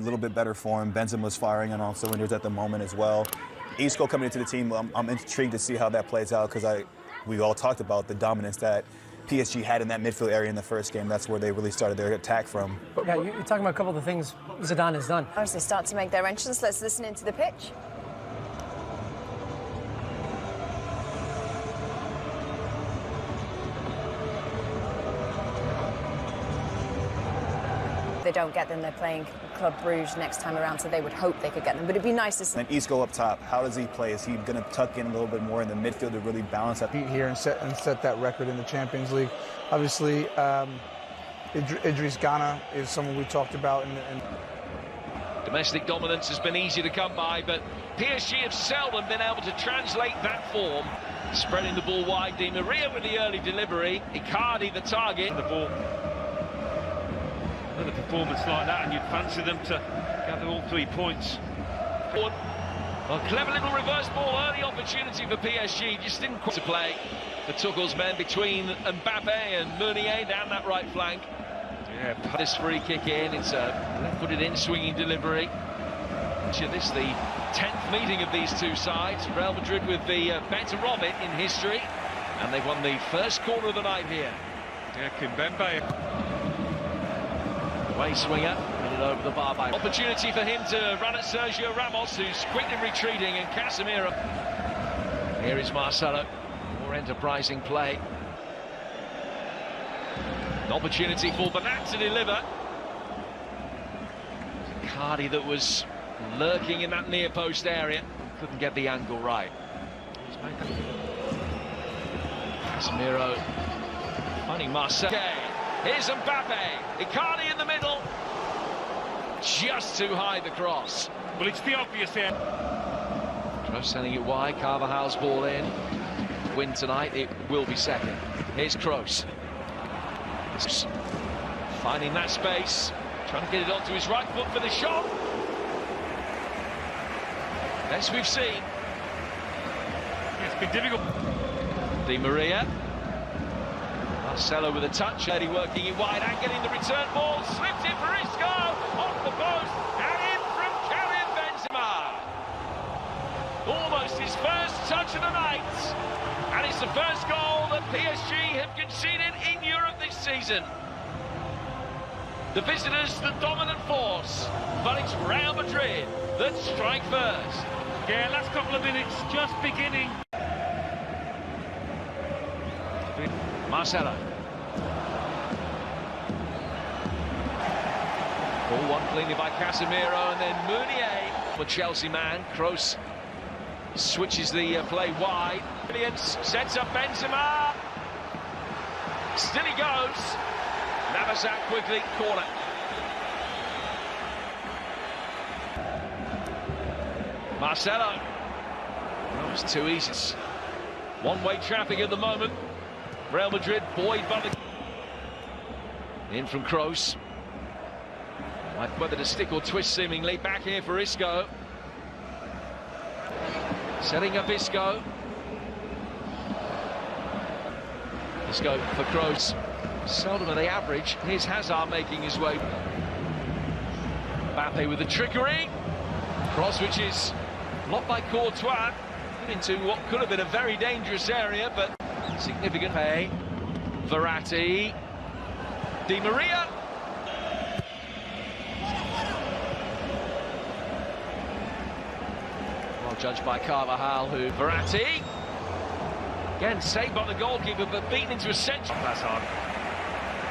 A little bit better form. Benzema was firing on all cylinders at the moment as well. Isco coming into the team, I'm intrigued to see how that plays out because we all talked about the dominance that PSG had in that midfield area in the first game. That's where they really started their attack from. Yeah, you're talking about a couple of the things Zidane has done. As they start to make their entrance, let's listen into the pitch. They don't get them, they're playing Club Brugge next time around, so they would hope they could get them. But it'd be nice to see. And Isco up top, how does he play? Is he going to tuck in a little bit more in the midfield to really balance that? Here and set that record in the Champions League. Obviously, Idris Gana is someone we talked about. Domestic dominance has been easy to come by, but PSG have seldom been able to translate that form. Spreading the ball wide, Di Maria with the early delivery. Icardi the target. The ball. Another performance like that, and you'd fancy them to gather all 3 points. Well, clever little reverse ball, early opportunity for PSG, just didn't quite to play for Tuchel's men between Mbappe and Meunier down that right flank. Yeah, this free kick in, it's a left-footed in, swinging delivery. This is the 10th meeting of these two sides. Real Madrid with the better of it in history, and they've won the first corner of the night here. Yeah, Kimpembe. Way swinger, put it over the bar by. Opportunity for him to run at Sergio Ramos, who's quickly retreating, and Casemiro. Here is Marcelo, more enterprising play. An opportunity for Bernat to deliver. Icardi that was lurking in that near post area, couldn't get the angle right. Casemiro, finding Marcelo. Here's Mbappe, Icardi in the middle. Just too high, the cross. Well, it's the obvious here. Kroos sending it wide, Carvajal's ball in. Win tonight, it will be second. Here's Kroos. Finding that space, trying to get it onto his right foot for the shot. Best we've seen. It's been difficult. Di Maria. Marcelo with a touch, Eddie working it wide and getting the return ball, slipped it for Isco, off the post, and in from Karim Benzema. Almost his first touch of the night, and it's the first goal that PSG have conceded in Europe this season. The visitors, the dominant force, but it's Real Madrid that strike first. Yeah, last couple of minutes just beginning. Marcelo. Ball won cleanly by Casemiro, and then Meunier, the Chelsea man. Kroos switches the play wide. Williams sets up Benzema. Still he goes. Navas out quickly, corner. Marcelo. That was too easy. One-way traffic at the moment. Real Madrid buoyed by the... In from Kroos. Whether to stick or twist seemingly. Back here for Isco. Setting up Isco. Isco for Kroos. Seldom are they average. Here's Hazard making his way. Mbappe with the trickery. Cross which is blocked by Courtois into what could have been a very dangerous area, but significant pay. Verratti. Di Maria. Well judged by Carvajal, who... Verratti. Again, saved by the goalkeeper, but beaten into a central pass on.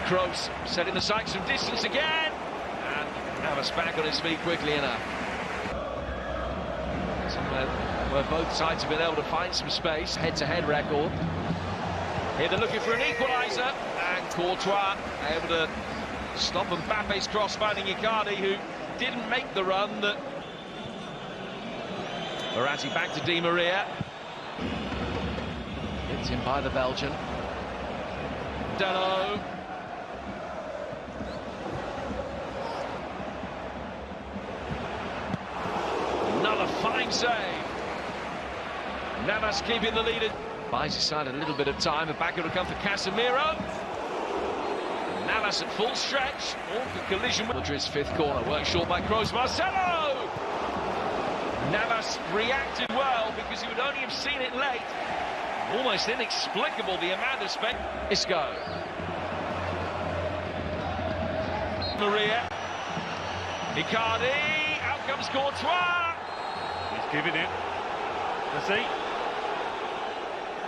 Kroos setting the sights from distance again. And Navas back on his feet quickly enough. Somewhere where both sides have been able to find some space. Head-to-head record. Here they're looking for an equaliser, and Courtois able to stop Mbappe's cross, finding Icardi, who didn't make the run. That Verratti back to Di Maria. Hits in by the Belgian. Dello. Another fine save. Navas keeping the lead. Buys his side a little bit of time, and back it'll come for Casemiro. Navas at full stretch. Awkward collision with Madrid's fifth corner. Worked short by Kroos. Marcelo! Navas reacted well because he would only have seen it late. Almost inexplicable the amount of space. Isco. Maria. Icardi. Out comes Courtois. He's giving it. Let's see.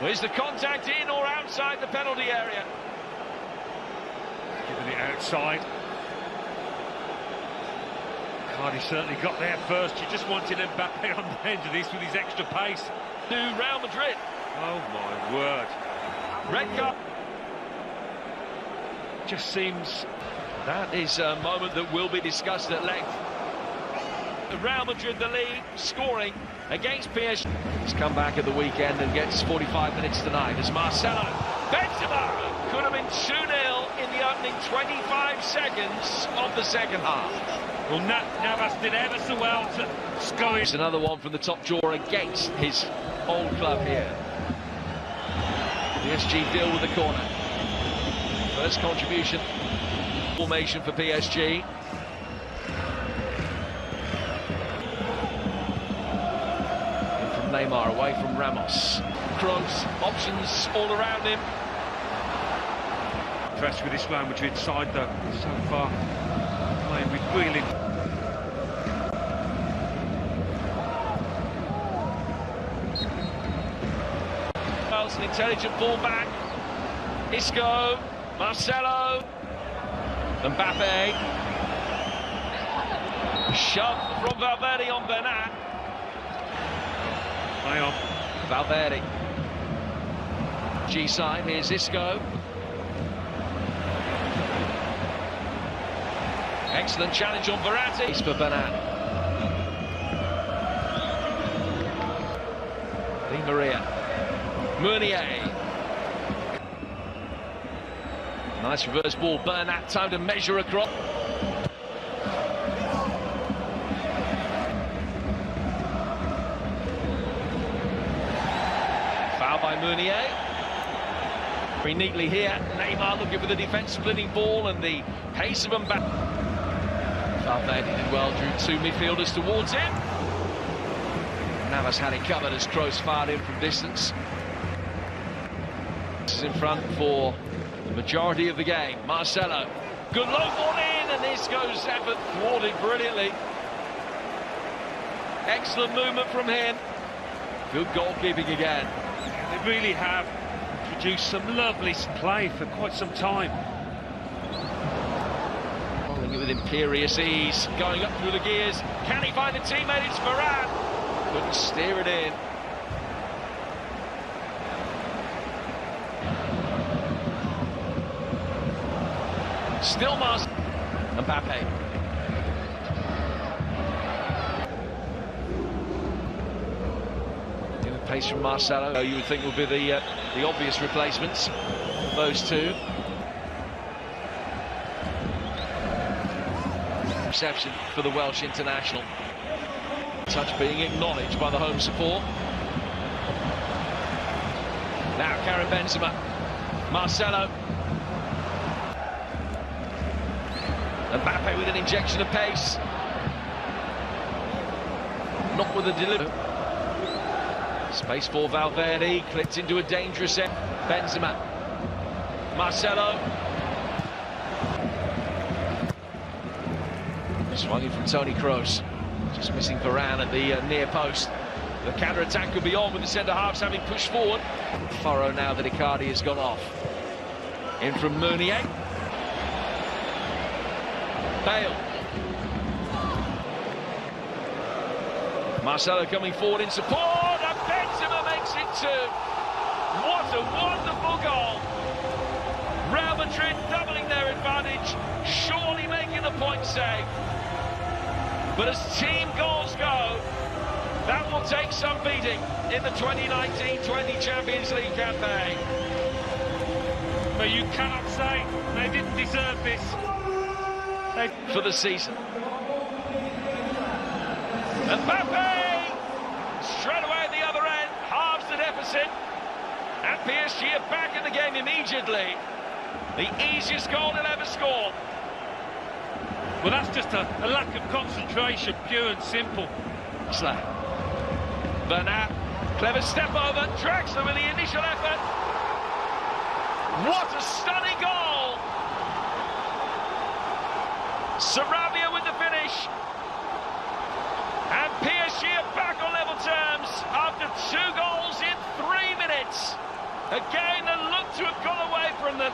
Is the contact in or outside the penalty area? Giving it outside. Cardi certainly got there first. You just wanted Mbappe on the end of this with his extra pace. To Real Madrid. Oh my word. Red card. Just seems that is a moment that will be discussed at length. Real Madrid the lead, scoring against PSG. He's come back at the weekend and gets 45 minutes tonight as Marcelo. Benzema could have been 2-0 in the opening 25 seconds of the second half. Well, Navas did ever so well to score. It's another one from the top drawer against his old club here. PSG deal with the corner. First contribution. Formation for PSG. Neymar away from Ramos. Kroos, options all around him. Impressed with this Real Madrid side though, so far. Playing with wheeling. Well, it's an intelligent ball back. Isco, Marcelo, Mbappe. Shove from Valverde on Bernat. Play on. Valverde. G-side, here's Isco. Excellent challenge on Verratti. It's for Bernat. Di Maria. Meunier. Nice reverse ball. Bernat, time to measure across. By Meunier. Very neatly here. Neymar looking for the defence splitting ball and the pace of Mbappe. Valverde did well, drew two midfielders towards him. Navas had it covered as Kroos fired in from distance. This is in front for the majority of the game. Marcelo. Good low ball in, and Isco's effort thwarted brilliantly. Excellent movement from him. Good goalkeeping again. They really have produced some lovely play for quite some time. Rolling it with imperious ease, going up through the gears. Can he find a teammate? It's Varane. Couldn't steer it in. Still Mbappe. Pace from Marcelo, you would think would be the obvious replacements, those two. Reception for the Welsh international. Touch being acknowledged by the home support. Now Karim Benzema. Marcelo. Mbappe with an injection of pace. Not with a delivery. Space for Valverde, clipped into a dangerous end. Benzema. Marcelo. Swung in from Toni Kroos. Just missing Varane at the near post. The counter-attack could be on with the centre-halves having pushed forward. Furrow now that Icardi has gone off. In from Meunier. Bale. Marcelo coming forward in support. Benzema makes it two. What a wonderful goal. Real Madrid doubling their advantage, surely making the point save. But as team goals go, that will take some beating in the 2019-20 Champions League campaign. But you cannot say they didn't deserve this. For the season. Mbappe! Straight away at the other end, halves the deficit, and PSG are back in the game immediately. The easiest goal he'll ever score. Well, that's just a lack of concentration, pure and simple. Bernat, clever step over, drags them in the initial effort. What a stunning goal! Sarabia with the finish. And PSG are back on level terms after 2 goals in 3 minutes. A game that looked to have gone away from them.